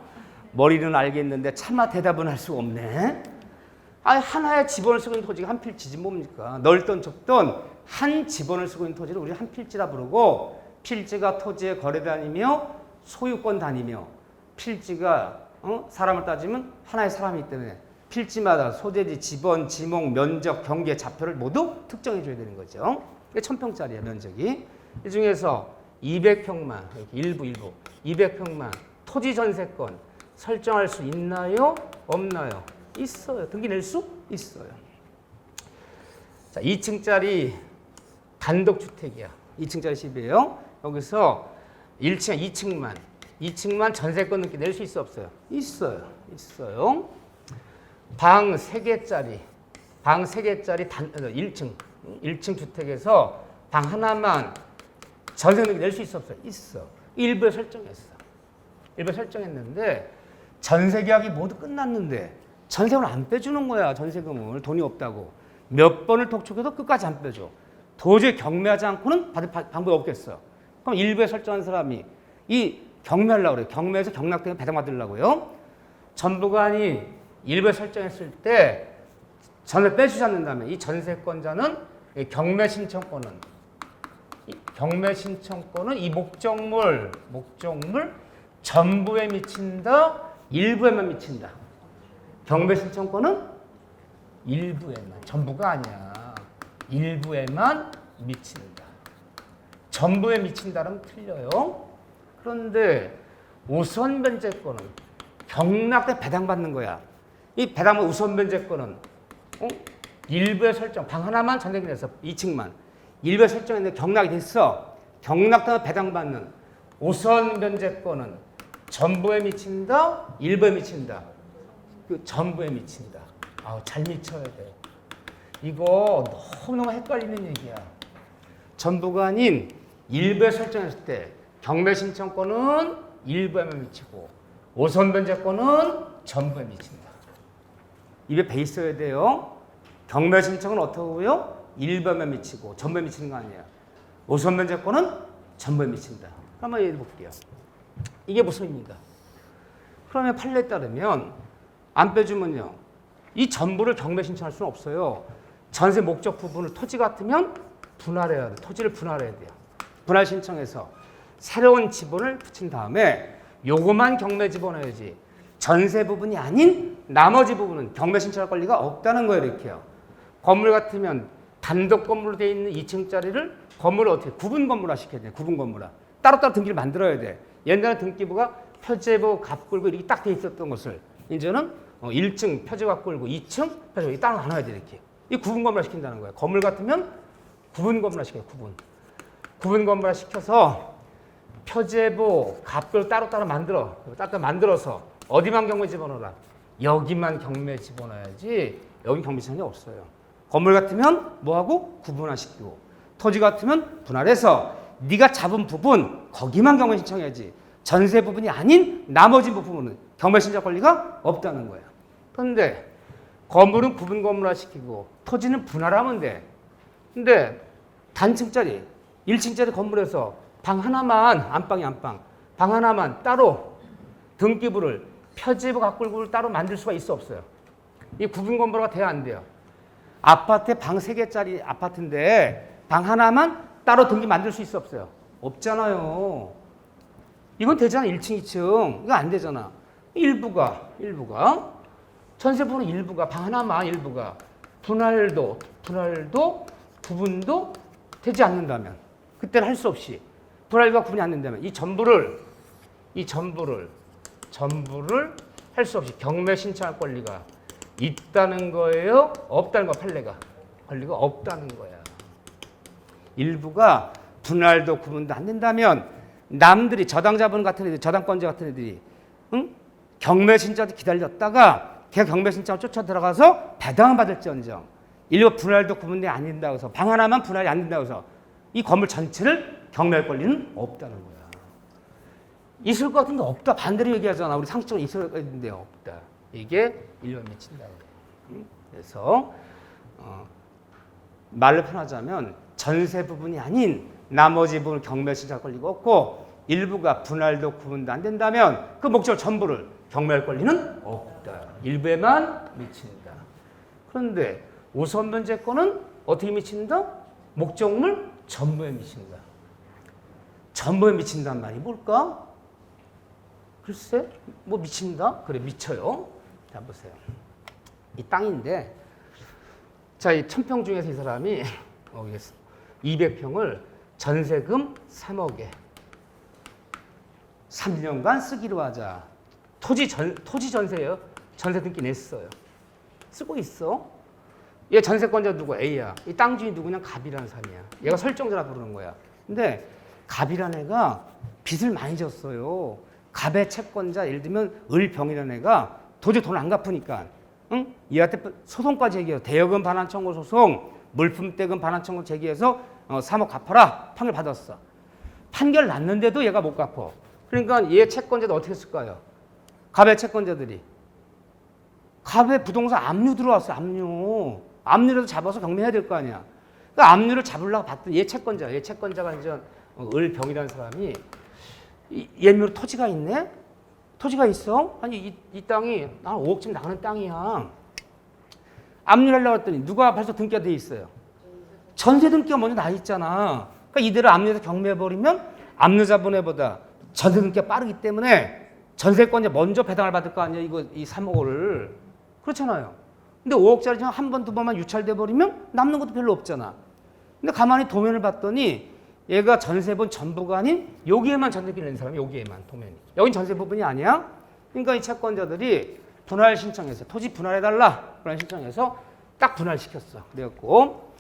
머리는 알겠는데 차마 대답은 할 수가 없네. 아니, 하나의 지번을 쓰고 있는 토지가 한 필지지 뭡니까? 넓던 좁던 한 지번을 쓰고 있는 토지를 우리 한 필지라 부르고, 필지가 토지의 거래 단위며 소유권 단위며, 필지가 사람을 따지면 하나의 사람이 있기 때문에 필지마다 소재지, 지번, 지목, 면적, 경계, 좌표를 모두 특정해 줘야 되는 거죠. 이게 1000평짜리야 면적이. 이 중에서 200평만, 일부 200평만 토지 전세권 설정할 수 있나요? 없나요? 있어요. 등기 낼 수 있어요. 자, 2층짜리 단독주택이야. 2층짜리 집이에요. 여기서 1층, 2층만 전세권 등기 낼 수 있어 없어요? 있어요. 있어요. 방 3개짜리 1층 주택에서 방 하나만 전세 등기 낼 수 있어 없어요? 있어. 일부에 설정했어. 일부에 설정했는데 전세 계약이 모두 끝났는데 전세금을 안 빼주는 거야. 전세금을. 돈이 없다고. 몇 번을 독촉해도 끝까지 안 빼줘. 도저히 경매하지 않고는 받을 방법이 없겠어. 그럼 일부에 설정한 사람이 이 경매하려고 그래요. 경매에서 경락되면 배당받으려고요. 전부관이 일부에 설정했을 때 전세 빼주지 않는다면 이 전세권자는 이 경매 신청권은 이 목적물 전부에 미친다, 일부에만 미친다. 경매 신청권은 일부에만, 전부가 아니야. 일부에만 미친다. 전부에 미친다면 틀려요. 그런데 우선 변제권은 경락돼 배당받는 거야. 이 배당받은 우선 변제권은 일부에 설정, 방 하나만 전세금 내서 2층만 일부에 설정했는데 경락이 됐어. 경락되면 배당받는 우선 변제권은 전부에 미친다, 일부에 미친다. 그 전부에 미친다. 잘 미쳐야 돼. 이거 너무너무 헷갈리는 얘기야. 전부가 아닌 일부에 설정했을 때 경매 신청권은 일부에만 미치고 우선 변제권은 전부에 미친다. 입에 배 있어야 돼요. 경매 신청은 어떻고요? 일부에만 미치고 전부에 미치는 거 아니에요. 우선 변제권은 전부에 미친다. 한번 얘기해 볼게요. 이게 무슨 의미인가? 그러면 판례에 따르면 안 빼주면요, 이 전부를 경매 신청할 수는 없어요. 전세 목적 부분을 토지 같으면 분할해야 돼. 토지를 분할해야 돼요. 분할 신청해서 새로운 지번을 붙인 다음에 요거만 경매 집어넣어야지. 전세 부분이 아닌 나머지 부분은 경매 신청할 권리가 없다는 거예요. 이렇게요. 건물 같으면 단독 건물로 되어 있는 2층짜리를 건물을 어떻게 구분 건물화 시켜야 돼. 구분 건물화. 따로따로 등기를 만들어야 돼. 옛날에 등기부가 표제부, 갑굴고 이렇게 딱 돼 있었던 것을 이제는 1층 표제부 끌고 2층 표제부 따로 나눠야 돼. 이렇게. 이 구분 건물화 시킨다는 거예요. 건물 같으면 구분 건물화 시켜요. 구분 건물화 시켜서 표제부, 갑굴 따로따로 만들어서 어디만 경매 집어넣어라. 여기만 경매 집어넣어야지. 여기 경매 신청이 없어요. 건물 같으면 뭐하고? 구분화시키고, 토지 같으면 분할해서 네가 잡은 부분 거기만 경매 신청해야지. 전세 부분이 아닌 나머지 부분은 경매 신청 권리가 없다는 거예요. 그런데 건물은 구분 건물화시키고 토지는 분할하면 돼. 근데 단층짜리 1층짜리 건물에서 방 하나만, 안방이 안방, 방 하나만 따로 등기부를 표제부, 갑굴구를 따로 만들 수가 있어 없어요? 이 구분 건물화가 돼야 안 돼요. 아파트에 방 3개짜리 아파트인데 방 하나만 따로 등기 만들 수 있어 없어요? 없잖아요. 이건 되잖아. 1층, 2층. 이거 안 되잖아. 일부가 전세 부분은 일부가 방 하나만 일부가 분할도 구분도 되지 않는다면 그때는 할 수 없이 분할과 구분이 안 된다면 이 전부를 할 수 없이 경매 신청할 권리가 있다는 거예요? 없다는 거 판례가. 권리가 없다는 거야. 일부가 분할도 구분도 안 된다면 남들이 저당자분 같은 애들, 저당권자 같은 애들이 경매 신청도 기다렸다가 걔가 경매 신청 쫓아 들어가서 배당을 받을지언정 일부 분할도 구분이 안 된다고 해서 방 하나만 분할이 안 된다고 해서 이 건물 전체를 경매할 권리는 없다는 거야. 있을 것 같은데 없다. 반대로 얘기하잖아. 우리 상식적으로 있을 것 같은데 없다. 이게 일반 미친다. 그래서 말로 편하자면 전세 부분이 아닌 나머지 부분을 경매 신청할 권리가 없고 일부가 분할도 구분도 안 된다면 그 목적 전부를 경매할 권리는 없다. 일부에만 미친다. 그런데 우선변제권은 어떻게 미친다? 목적물 전부에 미친다. 전부에 미친다는 말이 뭘까? 글쎄, 뭐 미친다? 그래, 미쳐요. 자, 보세요. 이 땅인데, 자, 이 1000평 중에서 이 사람이 200평을 전세금 3억에 3년간 쓰기로 하자. 토지 전세예요. 전세 등기 냈어요. 쓰고 있어. 얘 전세권자 누구? A야. 이 땅 주인 누구냐? 갑이라는 사람이야. 얘가 설정자라 부르는 거야. 근데 갑이라는 애가 빚을 많이 졌어요. 갑의 채권자, 예를 들면 을병이라는 애가 도저히 돈을 안 갚으니까 얘한테 소송까지 얘기해요. 대여금 반환 청구 소송, 물품대금 반환 청구 제기해서 3억 갚아라. 판결 받았어. 판결 났는데도 얘가 못 갚어. 그러니까 얘 채권자도 어떻게 했을까요? 갑의 채권자들이 갑의 부동산 압류 들어왔어. 압류라도 잡아서 경매해야 될 거 아니야. 그러니까 압류를 잡으려고 봤더니 얘 채권자가 이제 을병이라는 사람이 예묘로 토지가 있네? 토지가 있어? 아니 이 땅이 난 5억쯤 나가는 땅이야. 압류를 하려고 했더니 누가 벌써 등기가 돼 있어요? 전세 등기가 먼저 나 있잖아. 그러니까 이대로 압류해서 경매해버리면 압류자분에보다 전세 등기가 빠르기 때문에 전세권자 먼저 배당을 받을 거 아니야. 이 3억을. 그렇잖아요. 근데 5억짜리 한 번, 두 번만 유찰돼 버리면 남는 것도 별로 없잖아. 근데 가만히 도면을 봤더니 얘가 전세분 전부가 아닌 여기에만 전세비를 낸 사람이 여기에만 도면이. 여긴 전세 부분이 아니야. 그러니까 이 채권자들이 분할 신청해서 토지 분할해달라. 분할 신청해서 딱 분할시켰어. 그래갖고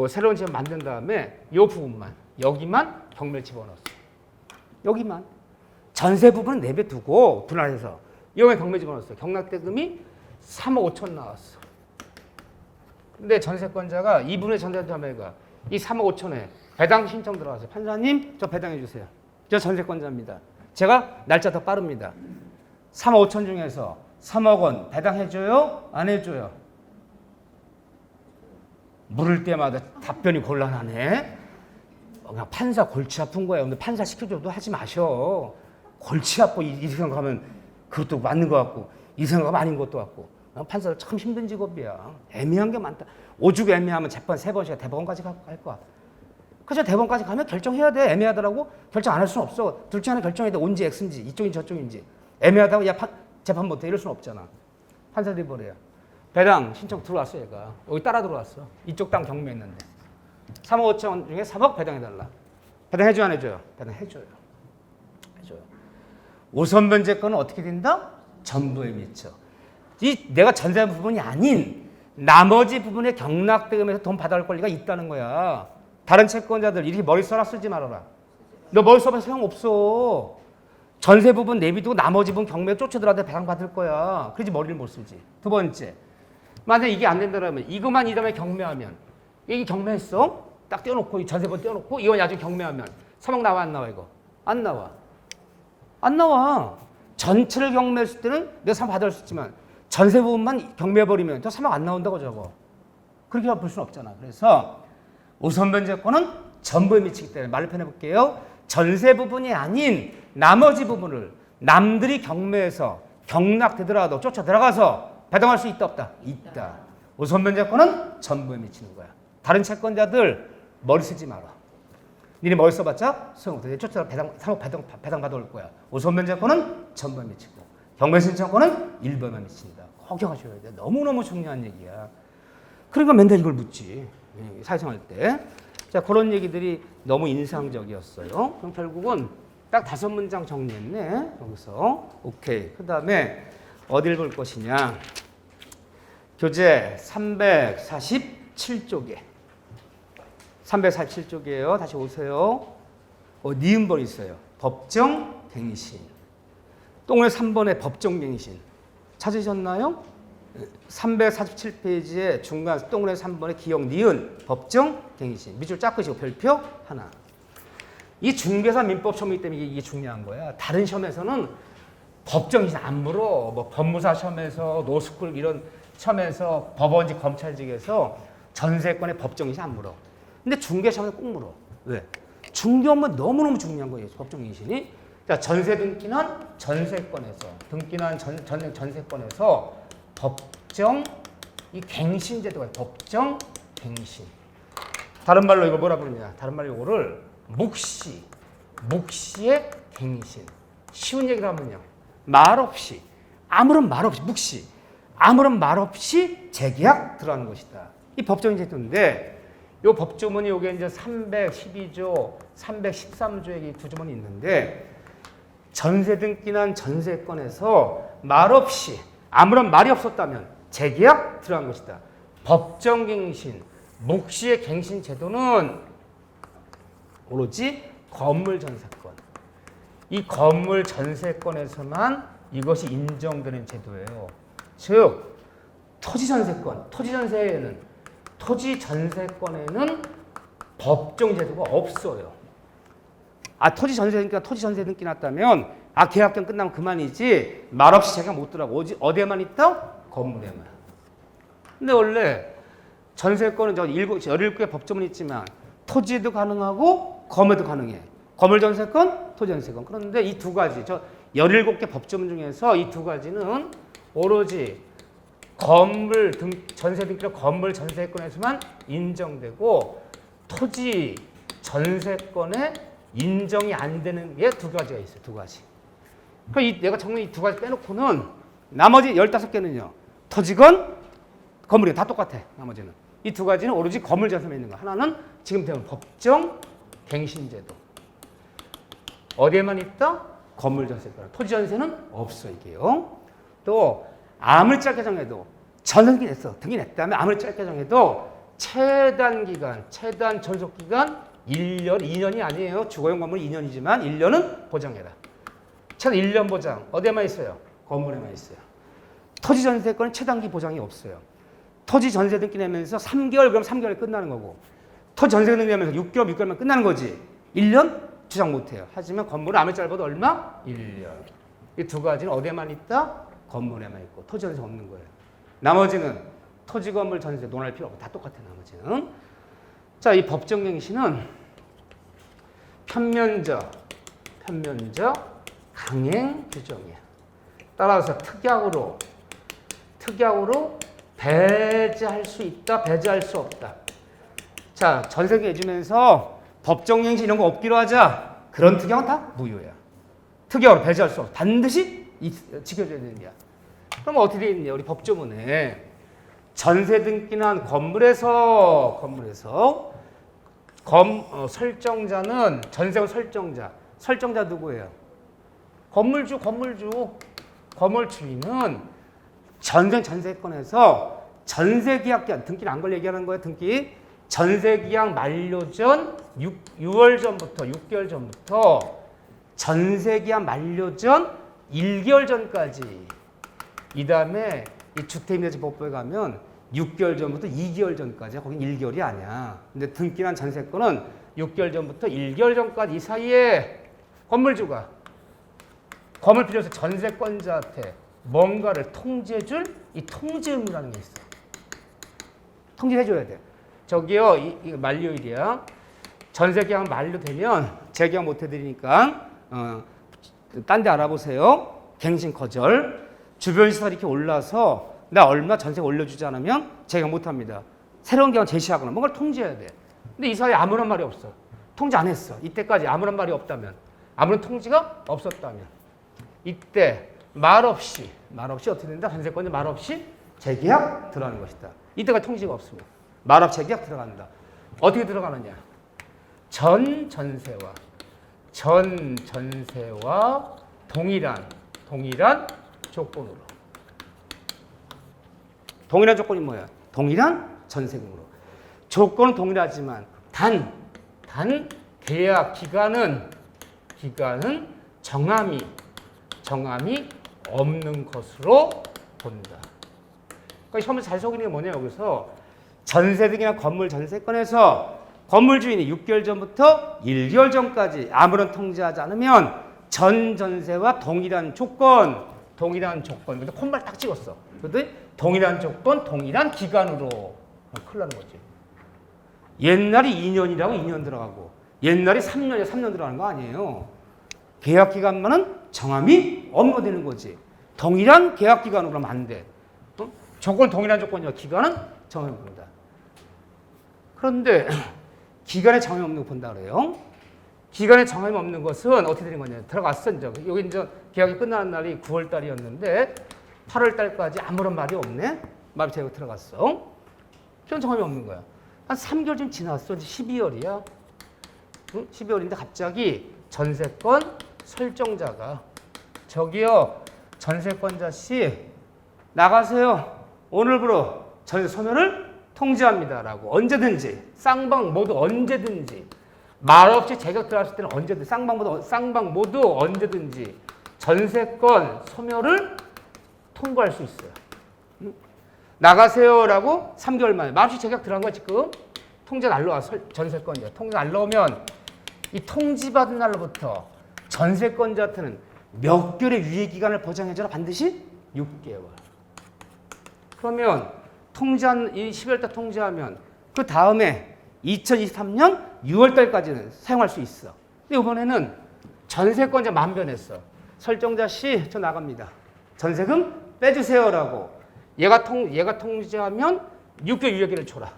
새로운 집을 만든 다음에 이 부분만 여기만 경매를 집어넣었어. 여기만. 전세 부분은 내버려두고 분할해서 여기에 경매 집어넣었어. 경락대금이 3억 5천 나왔어. 근데 전세권자가 이분의 전세자매가 이 3억 5천에 배당 신청 들어가서 판사님 저 배당해 주세요. 저 전세권자입니다. 제가 날짜 더 빠릅니다. 3억 5천 중에서 3억 원 배당해줘요? 안 해줘요? 물을 때마다 답변이 곤란하네. 그냥 판사 골치 아픈 거예요. 근데 판사 시켜줘도 하지 마셔. 골치 아파 이 생각하면 그것도 맞는 것 같고 이 생각하면 아닌 것도 같고. 판사도 참 힘든 직업이야. 애매한 게 많다. 오죽 애매하면 재판 3번씩 대법원까지 갈 거야. 그래서 대법원까지 가면 결정해야 돼. 애매하더라고. 결정 안 할 수는 없어. 둘 중에 하나 결정해야 돼. O인지 X인지 이쪽인지 저쪽인지. 애매하다고 야 재판 못해 이럴 수는 없잖아. 판사들이 뭐래요. 배당 신청 들어왔어 얘가. 여기 따라 들어왔어. 이쪽 땅 경매했는데. 3억 5천 중에 3억 배당해달라. 배당해줘요 안 해줘요? 배당해줘요. 해줘요. 우선변제권은 어떻게 된다? 전부에 미쳐. 내가 전세 부분이 아닌 나머지 부분의 경락대금에서 돈 받아갈 권리가 있다는 거야. 다른 채권자들 이렇게 머리 써라 쓰지 말아라. 너 머리 써봐서 소용없어. 전세 부분 내비두고 나머지 부분 경매에 쫓아들어도 배당 받을 거야. 그러지 머리를 못 쓰지. 두 번째. 만약에 이게 안 된다면 이것만 이 다음에 경매하면 이게 경매했어? 딱 떼어놓고 전세분 떼어놓고 이거 나중에 경매하면 3억 나와 안 나와 이거? 안 나와. 안 나와. 전체를 경매했을 때는 내가 3억 받을 수 있지만 전세 부분만 경매해버리면 저 3억 안 나온다고 저거. 그렇게 볼 수는 없잖아. 그래서 우선변제권은 전부에 미치기 때문에 말을 편해볼게요. 전세 부분이 아닌 나머지 부분을 남들이 경매해서 경락되더라도 쫓아 들어가서 배당할 수 있다 없다? 있다. 우선변제권은 전부에 미치는 거야. 다른 채권자들 머리 쓰지 마라. 니네 머리 써봤자 소용없어. 쫓아 3억 배당 받아올 거야. 우선변제권은 전부에 미치고 경매신청권은 일부에만 미친다. 걱정하셔야 돼. 너무너무 중요한 얘기야. 그러니까 맨날 이걸 묻지. 사회생활 때. 자, 그런 얘기들이 너무 인상적이었어요. 그럼 결국은 딱 5문장 정리했네. 여기서. 오케이. 그 다음에 어딜 볼 것이냐. 교재 347쪽에. 347쪽이에요. 다시 오세요. 니은번 있어요. 법정갱신. 동그라미 3번에 법정갱신. 찾으셨나요? 347페이지에 중간 동그라미 3번에 기억 니은 법정갱신. 밑줄 쫙 그시고 별표 하나. 이 중개사 민법 시험이기 때문에 이게 중요한 거야. 다른 시험에서는 법정갱신 안 물어. 뭐 법무사 시험에서 노스쿨 이런 시험에서 법원직 검찰직에서 전세권의 법정갱신 안 물어. 근데 중개 시험에서 꼭 물어. 왜? 중개 업무 너무너무 중요한 거예요. 법정갱신이. 자, 전세 등기는 전세권에서 등기는 전세권에서 법정 이 갱신 제도가 법정 갱신. 다른 말로 이거 뭐라 부르냐? 다른 말로 이거를 묵시의 갱신. 쉬운 얘기를 하면요. 말 없이 아무런 말 없이 묵시 아무런 말 없이 재계약 들어가는 것이다. 이 법정 제도인데 요 법조문이 요게 이제 312조, 313조에 두 조문이 있는데 전세 등기난 전세권에서 말 없이 아무런 말이 없었다면 재계약 들어간 것이다. 법정갱신, 묵시의 갱신 제도는 오로지 건물 전세권. 이 건물 전세권에서만 이것이 인정되는 제도예요. 즉 토지 전세권에는 법정 제도가 없어요. 토지 전세 등기 났다면 계약경 끝나면 그만이지 말없이 제가 못 들어가고 어디에만 있다? 건물에만. 근데 원래 전세권은 17개 법조문이 있지만 토지도 가능하고 건물도 가능해. 건물 전세권, 토지 전세권. 그런데 이 두 가지 17개 법조문 중에서 이 두 가지는 오로지 전세 등기로 건물 전세권에서만 인정되고 토지 전세권에 인정이 안 되는 게 두 가지가 있어요. 두 가지. 그러니까 내가 정말 이 두 가지 빼놓고는 나머지 15개는요. 토지건, 건물이 다 똑같아. 나머지는. 이 두 가지는 오로지 건물 전세만 있는 거. 하나는 지금 배운 법정 갱신제도. 어디에만 있다? 건물 전세권. 토지 전세는 없어 이게요. 또 아무리 짧게 정해도 전세 등기 냈다면 아무리 짧게 정해도 최단 전속 기간 1년, 2년이 아니에요. 주거용 건물 2년이지만 1년은 보장해라. 최단 1년 보장. 어디에만 있어요? 건물에만 있어요. 토지 전세권은 최단기 보장이 없어요. 토지 전세 등기 내면서 3개월 그럼 3개월에 끝나는 거고 토지 전세 등기 내면서 6개월만 끝나는 거지. 1년 주장 못해요. 하지만 건물은 아무리 짧아도 얼마? 1년. 이 두 가지는 어디에만 있다? 건물에만 있고 토지 전세 없는 거예요. 나머지는 토지 건물 전세 논할 필요 없고 다 똑같아요. 나머지는. 자, 이 법정갱신은 편면적 강행 규정이에요. 따라서 특약으로 배제할 수 있다, 배제할 수 없다. 자, 전세계 해주면서 법정갱신 이런 거 없기로 하자. 그런 특약은 다 무효야. 특약으로 배제할 수 없어. 반드시 지켜줘야 되는 거야. 그럼 어떻게 되어 있느냐? 우리 법조문에 전세 등기난 건물에서 설정자는 전세권 설정자 누구예요? 건물주인은 전세권에서 전세계약 기한 등기를 안 걸 얘기하는 거예요. 등기 전세계약 만료 전 6개월 전부터 전세계약 만료 전 1개월 전까지. 이 다음에 이 주택임대차법부에 가면 6개월 전부터 2개월 전까지. 거긴 1개월이 아니야. 근데 등기난 전세권은 6개월 전부터 1개월 전까지 이 사이에 건물주가 건물 필요해서 전세권자한테 뭔가를 통지해줄 이 통지 의무라는 게 있어. 통지해줘야 돼. 저기요, 이거 만료일이야. 전세계약 만료되면 재계약 못 해드리니까 딴 데 알아보세요. 갱신 거절. 주변 시설이 이렇게 올라서 나 얼마 전세 올려주지 않으면 재계약 못 합니다. 새로운 계약 제시하거나 뭔가를 통지해야 돼. 근데 이 사이에 아무런 말이 없어. 통지 안 했어. 이때까지 아무런 말이 없다면, 아무런 통지가 없었다면, 이때 말 없이 어떻게 된다? 전세권이 말 없이 재계약 들어가는 것이다. 이때가 통지가 없으면 말 없이 재계약 들어간다. 어떻게 들어가느냐? 전 전세와 동일한 조건으로. 동일한 조건이 뭐야? 동일한 전세금으로. 조건은 동일하지만 단 계약 기간은 정함이 없는 것으로 본다. 그러니까 처음에 잘 속이는 게 뭐냐, 여기서 전세 등이나 건물 전세권에서 건물 주인이 6개월 전부터 1개월 전까지 아무런 통지하지 않으면 전 전세와 동일한 조건. 근데 콤마를 딱 찍었어. 그런데 동일한 조건, 동일한 기간으로. 큰일 나는 거지. 옛날이 2년이라고 2년 들어가고 옛날이 3년이라고 3년 들어가는 거 아니에요. 계약 기간만은 정함이 업로되는 거지. 동일한 계약 기간으로 하면 안 돼. 조건 동일한 조건이야. 기간은 정함이 없다. 그런데 기간에 정함이 없는 거 본다 그래요. 기간에 정함이 없는 것은 어떻게 되는 거냐. 들어갔어. 이제. 여기 이제 계약이 끝나는 날이 9월 달이었는데 8월 달까지 아무런 말이 없네. 말이 제가 들어갔어. 그런 정함이 없는 거야. 한 3개월 좀 지났어. 이제 12월이야. 응? 12월인데 갑자기 전세권 설정자가 저기요, 전세권자 씨 나가세요. 오늘부로 전세 소멸을 통지합니다라고. 언제든지 쌍방 모두 언제든지 말없이 재격 들어갔을 때는 언제든지 쌍방 모두 언제든지 전세권 소멸을 통보할 수 있어요. 나가세요라고 3개월 만에 말없이 재격 들어간 거야. 지금 통지 날라와. 전세권자 통지 날라오면 이 통지받은 날로부터 전세권자한테는 몇 개월의 유예기간을 보장해줘라. 반드시 6개월. 그러면 통지한 이 12월 달 통지하면 그 다음에 2023년 6월 달까지는 사용할 수 있어. 근데 이번에는 전세권자 마음 변했어. 설정자 씨, 저 나갑니다. 전세금 빼주세요라고. 얘가 통지하면 6개월 유예기를 줘라.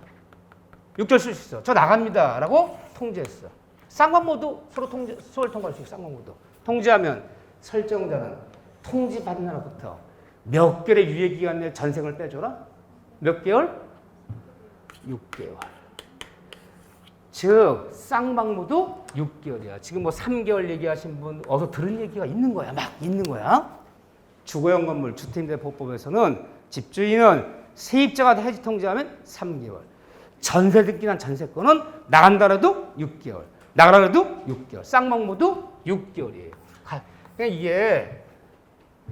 6개월 쓸 수 있어. 저 나갑니다라고 통지했어. 쌍방 모두 서로 통과할 수 있어. 쌍방 모두 통지하면 설정자는 통지받은 날부터 몇 개월의 유예기간 내에 전세금을 빼줘라. 몇 개월? 6개월. 즉 쌍방 모두 6개월이야. 지금 뭐 3개월 얘기하신 분 어서 들은 얘기가 있는 거야. 막 있는 거야. 주거용 건물 주택임대보호법에서는 집주인은 세입자가 해지 통지하면 3개월. 전세 등기난 전세권은 나간다라도 6개월. 나가라도 6개월. 쌍방 모두 6개월이에요. 그러니까 이게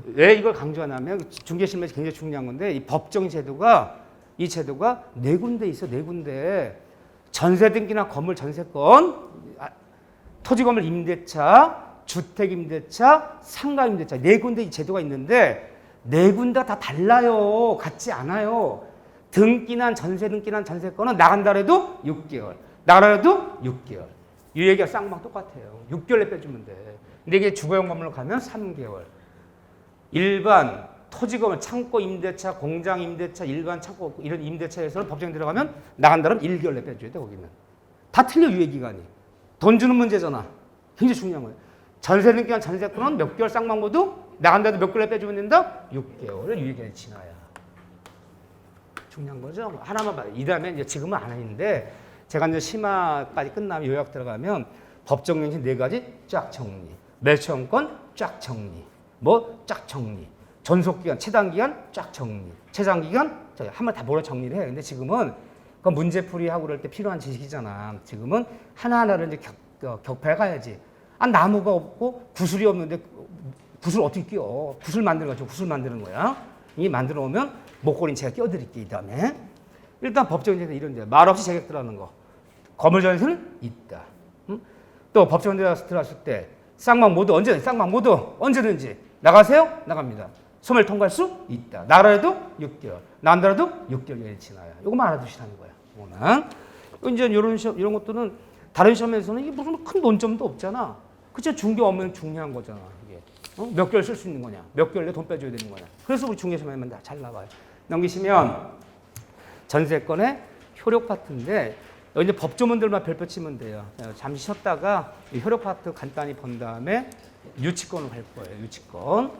왜 이걸 강조하냐면 중개심에서 굉장히 중요한 건데 이 법정 제도가 이 제도가 네 군데 있어. 네 군데. 전세 등기나 건물 전세권, 토지 건물 임대차, 주택 임대차, 상가 임대차 네 군데 이 제도가 있는데 네 군데 다 달라요. 같지 않아요. 등기난 전세 등기난 전세권은 나간다 해도 6개월. 나가라 해도 6개월. 유예기가 쌍방 똑같아요. 6개월에 빼주면 돼. 근데 이게 주거용 건물로 가면 3개월. 일반 토지 건물, 창고 임대차, 공장 임대차, 일반 창고 이런 임대차에서는 법정에 들어가면 나간다면 1개월 내 빼줘야 돼. 거기는. 다 틀려 유예기간이. 돈 주는 문제잖아. 굉장히 중요한 거예요. 전세 등기한 전세권은 몇 개월 쌍방 모두 나간다도 몇 개월 내 빼주면 된다? 6개월을 유예기간이 지나야. 중요한 거죠. 하나만 봐요. 이 다음에 이제 지금은 안 하는데 제가 이제 심화까지 끝나면 요약 들어가면 법정갱신 네 가지 쫙 정리. 매수원권 쫙 정리. 뭐 쫙 정리. 전속기간, 최단기간 쫙 정리. 최장기간 한번 다 몰아 정리를 해요. 근데 지금은 그 문제풀이하고 그럴 때 필요한 지식이잖아. 지금은 하나하나를 이제 격파해 가야지. 아, 나무가 없고 구슬이 없는데 구슬 어떻게 끼워? 구슬 만들어가지고 구슬 만드는 거야. 이 만들어 오면 목걸이는 제가 끼워드릴게요. 이 다음에. 일단 법정에서 이런 데 말없이 재격 들어가는 거. 건물전에서는 있다. 응? 또 법정에 들어갔을 때 쌍방 모두 언제든지 나가세요? 나갑니다. 소멸 통과할 수 있다. 나라도 6개월. 난다라도 6개월이 지나야. 이거만 알아두시라는 거야. 이거는. 이제 이런 것들은 다른 시험에서는 이게 무슨 큰 논점도 없잖아. 그치? 중개 업무는 중요한 거잖아. 이게. 몇 개월 쓸 수 있는 거냐? 몇 개월 내 돈 빼줘야 되는 거냐? 그래서 우리 중개 시험에만 다 잘 나와요. 넘기시면 전세권의 효력 파트인데 이제 법조문들만 별표 치면 돼요. 잠시 쉬었다가 효력 파트 간단히 본 다음에 유치권으로 갈 거예요. 유치권.